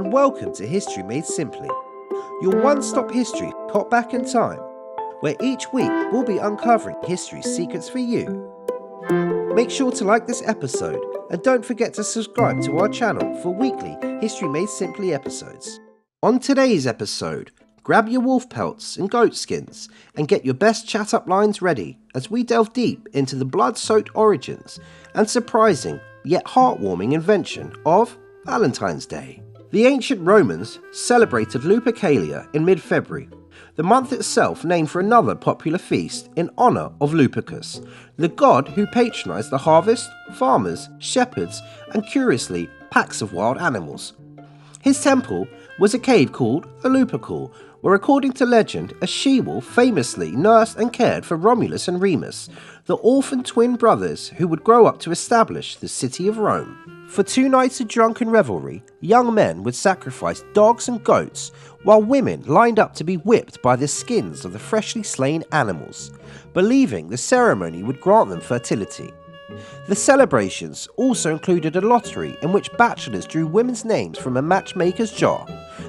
and welcome to History Made Simply, your one-stop history hot back in time, where each week we'll be uncovering history's secrets for you. Make sure to like this episode and don't forget to subscribe to our channel for weekly History Made Simply episodes. On today's episode, grab your wolf pelts and goat skins and get your best chat-up lines ready as we delve deep into the blood-soaked origins and surprising yet heartwarming invention of Valentine's Day. The ancient Romans celebrated Lupercalia in mid-February, the month itself named for another popular feast in honour of Lupercus, the god who patronised the harvest, farmers, shepherds and, curiously, packs of wild animals. His temple was a cave called the Lupercal, where, according to legend, a she-wolf famously nursed and cared for Romulus and Remus, the orphan twin brothers who would grow up to establish the city of Rome. For 2 nights of drunken revelry, young men would sacrifice dogs and goats, while women lined up to be whipped by the skins of the freshly slain animals, believing the ceremony would grant them fertility. The celebrations also included a lottery in which bachelors drew women's names from a matchmaker's jar.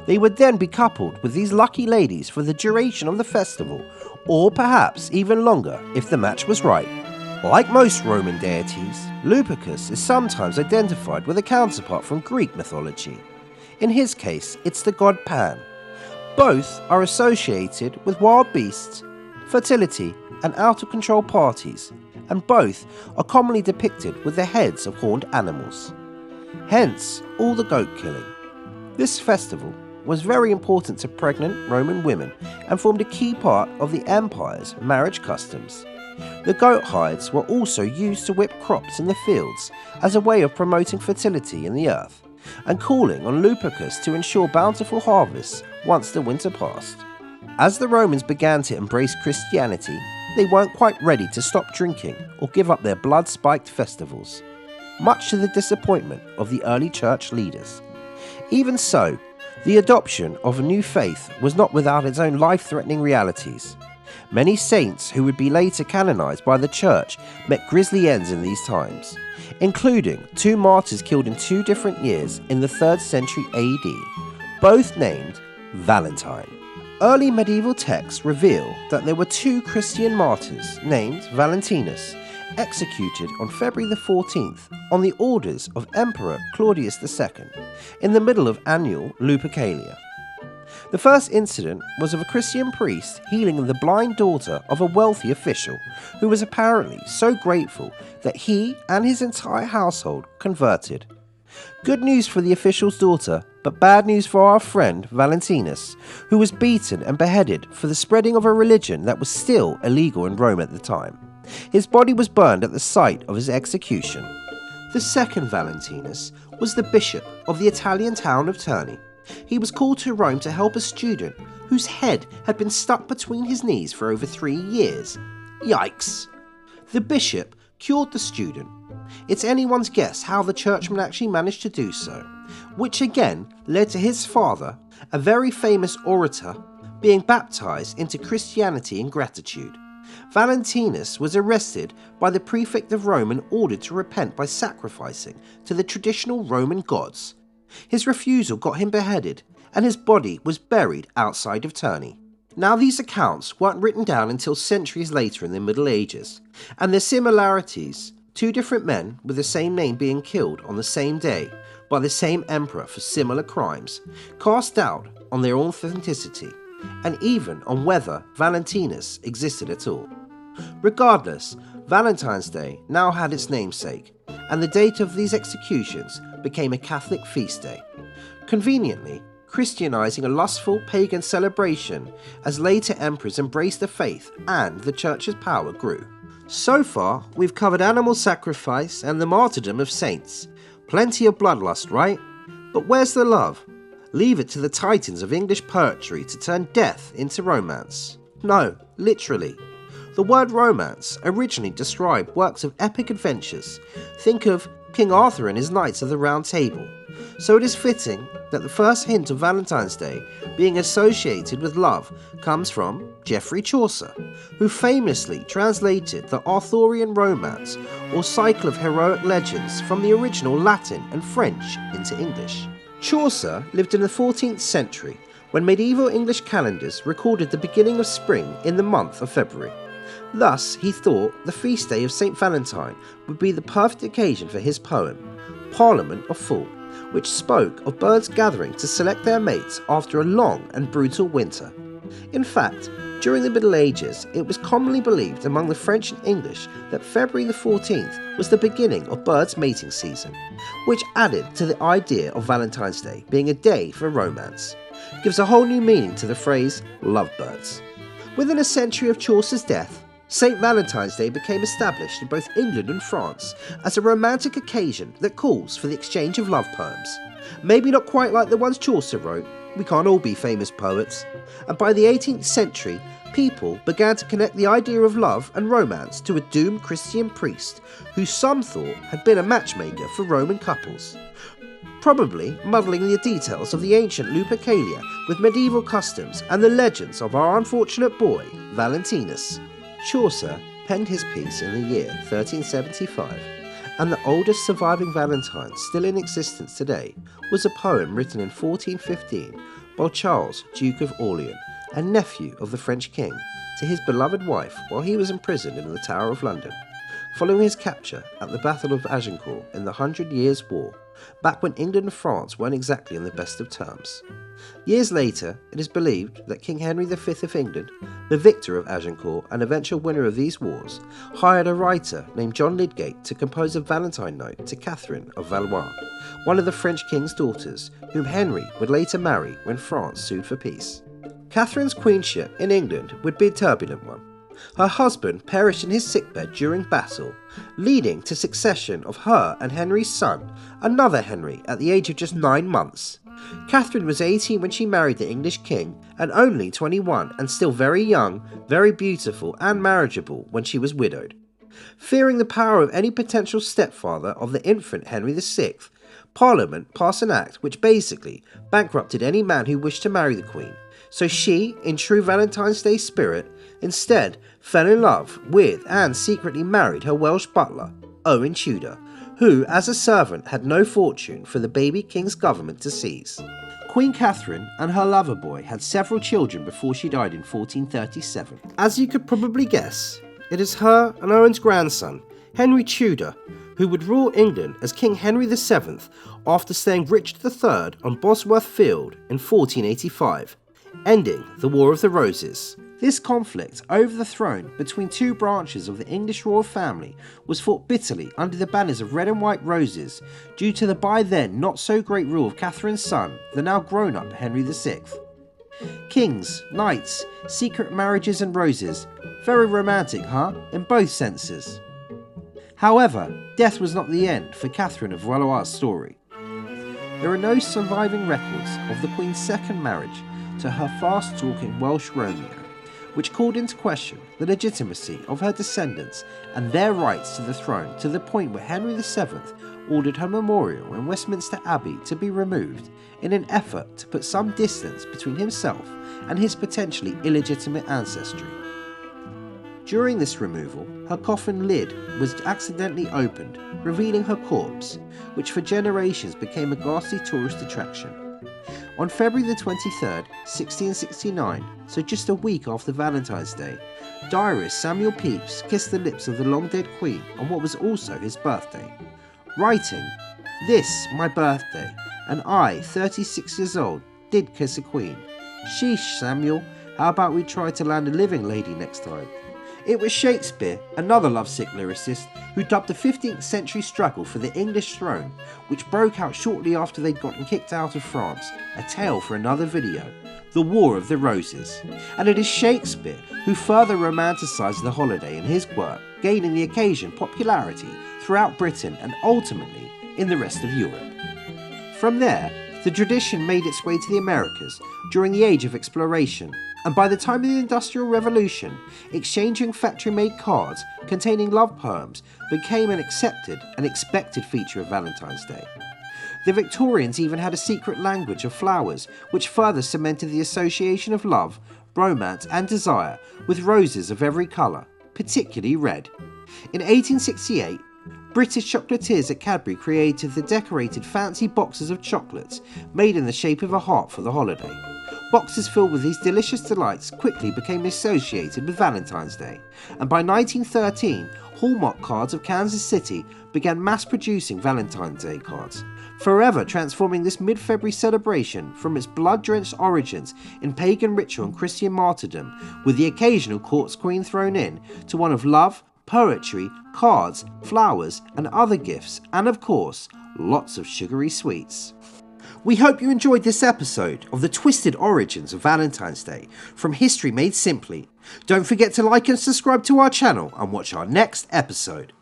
They would then be coupled with these lucky ladies for the duration of the festival, or perhaps even longer if the match was right. Like most Roman deities, Lupercus is sometimes identified with a counterpart from Greek mythology. In his case, it's the god Pan. Both are associated with wild beasts, fertility, and out-of-control parties, and both are commonly depicted with the heads of horned animals. Hence, all the goat killing. This festival was very important to pregnant Roman women and formed a key part of the empire's marriage customs. The goat hides were also used to whip crops in the fields as a way of promoting fertility in the earth and calling on Lupercus to ensure bountiful harvests once the winter passed. As the Romans began to embrace Christianity, they weren't quite ready to stop drinking or give up their blood-spiked festivals, much to the disappointment of the early church leaders. Even so, the adoption of a new faith was not without its own life-threatening realities. Many saints who would be later canonized by the church met grisly ends in these times, including 2 martyrs killed in 2 different years in the 3rd century AD, both named Valentine. Early medieval texts reveal that there were 2 Christian martyrs named Valentinus, executed on February the 14th on the orders of Emperor Claudius II in the middle of annual Lupercalia. The first incident was of a Christian priest healing the blind daughter of a wealthy official who was apparently so grateful that he and his entire household converted. Good news for the official's daughter, but bad news for our friend Valentinus, who was beaten and beheaded for the spreading of a religion that was still illegal in Rome at the time. His body was burned at the site of his execution. The second Valentinus was the bishop of the Italian town of Terni. He was called to Rome to help a student whose head had been stuck between his knees for over 3 years. Yikes! The bishop cured the student. It's anyone's guess how the churchman actually managed to do so, which again led to his father, a very famous orator, being baptized into Christianity in gratitude. Valentinus was arrested by the prefect of Rome and ordered to repent by sacrificing to the traditional Roman gods. His refusal got him beheaded, and his body was buried outside of Terni. Now, these accounts weren't written down until centuries later in the Middle Ages, and their similarities, 2 different men with the same name being killed on the same day by the same emperor for similar crimes, cast doubt on their authenticity, and even on whether Valentinus existed at all. Regardless, Valentine's Day now had its namesake, and the date of these executions became a Catholic feast day, conveniently Christianizing a lustful pagan celebration as later emperors embraced the faith and the church's power grew. So far, we've covered animal sacrifice and the martyrdom of saints. Plenty of bloodlust, right? But where's the love? Leave it to the titans of English poetry to turn death into romance. No, literally. The word romance originally described works of epic adventures. Think of King Arthur and his Knights of the Round Table. So it is fitting that the first hint of Valentine's Day being associated with love comes from Geoffrey Chaucer, who famously translated the Arthurian romance or cycle of heroic legends from the original Latin and French into English. Chaucer lived in the 14th century when medieval English calendars recorded the beginning of spring in the month of February. Thus, he thought the feast day of St. Valentine would be the perfect occasion for his poem, Parliament of Fall, which spoke of birds gathering to select their mates after a long and brutal winter. In fact, during the Middle Ages, it was commonly believed among the French and English that February the 14th was the beginning of birds' mating season, which added to the idea of Valentine's Day being a day for romance. Gives a whole new meaning to the phrase lovebirds. Within a century of Chaucer's death, St. Valentine's Day became established in both England and France as a romantic occasion that calls for the exchange of love poems. Maybe not quite like the ones Chaucer wrote, we can't all be famous poets, and by the 18th century, people began to connect the idea of love and romance to a doomed Christian priest who some thought had been a matchmaker for Roman couples, probably muddling the details of the ancient Lupercalia with medieval customs and the legends of our unfortunate boy, Valentinus. Chaucer penned his piece in the year 1375, and the oldest surviving Valentine still in existence today was a poem written in 1415 by Charles, Duke of Orleans, and nephew of the French king, to his beloved wife while he was imprisoned in the Tower of London, following his capture at the Battle of Agincourt in the 100 Years' War, back when England and France weren't exactly on the best of terms. Years later, it is believed that King Henry V of England, the victor of Agincourt and eventual winner of these wars, hired a writer named John Lydgate to compose a Valentine note to Catherine of Valois, one of the French king's daughters, whom Henry would later marry when France sued for peace. Catherine's queenship in England would be a turbulent one. Her husband perished in his sickbed during battle, leading to succession of her and Henry's son, another Henry, at the age of just 9 months. Catherine was 18 when she married the English king, and only 21 and still very young, very beautiful and marriageable when she was widowed. Fearing the power of any potential stepfather of the infant Henry VI, Parliament passed an act which basically bankrupted any man who wished to marry the Queen, so she, in true Valentine's Day spirit, instead fell in love with and secretly married her Welsh butler, Owen Tudor, who, as a servant, had no fortune for the baby king's government to seize. Queen Catherine and her lover boy had several children before she died in 1437. As you could probably guess, it is her and Owen's grandson, Henry Tudor, who would rule England as King Henry VII after slaying Richard III on Bosworth Field in 1485, ending the War of the Roses. This conflict over the throne between two branches of the English royal family was fought bitterly under the banners of red and white roses due to the by then not so great rule of Catherine's son, the now grown-up Henry VI. Kings, knights, secret marriages and roses. Very romantic, huh? In both senses. However, death was not the end for Catherine of Valois' story. There are no surviving records of the Queen's second marriage to her fast-talking Welsh Romeo, which called into question the legitimacy of her descendants and their rights to the throne, to the point where Henry VII ordered her memorial in Westminster Abbey to be removed in an effort to put some distance between himself and his potentially illegitimate ancestry. During this removal, her coffin lid was accidentally opened, revealing her corpse, which for generations became a ghastly tourist attraction. On February the 23rd, 1669, so just a week after Valentine's Day, diarist Samuel Pepys kissed the lips of the long-dead Queen on what was also his birthday, writing, "This my birthday, and I, 36 years old, did kiss a Queen. Sheesh, Samuel, how about we try to land a living lady next time?" It was Shakespeare, another lovesick lyricist, who dubbed the 15th century struggle for the English throne, which broke out shortly after they'd gotten kicked out of France, a tale for another video, the War of the Roses. And it is Shakespeare who further romanticised the holiday in his work, gaining the occasion popularity throughout Britain and ultimately in the rest of Europe. From there, the tradition made its way to the Americas during the Age of Exploration, and by the time of the Industrial Revolution, exchanging factory-made cards containing love poems became an accepted and expected feature of Valentine's Day. The Victorians even had a secret language of flowers, which further cemented the association of love, romance and desire with roses of every colour, particularly red. In 1868, British chocolatiers at Cadbury created the decorated fancy boxes of chocolates made in the shape of a heart for the holiday. Boxes filled with these delicious delights quickly became associated with Valentine's Day, and by 1913, Hallmark Cards of Kansas City began mass producing Valentine's Day cards, forever transforming this mid-February celebration from its blood-drenched origins in pagan ritual and Christian martyrdom, with the occasional court's queen thrown in, to one of love, poetry, cards, flowers, and other gifts, and of course, lots of sugary sweets. We hope you enjoyed this episode of the Twisted Origins of Valentine's Day from History Made Simply. Don't forget to like and subscribe to our channel and watch our next episode.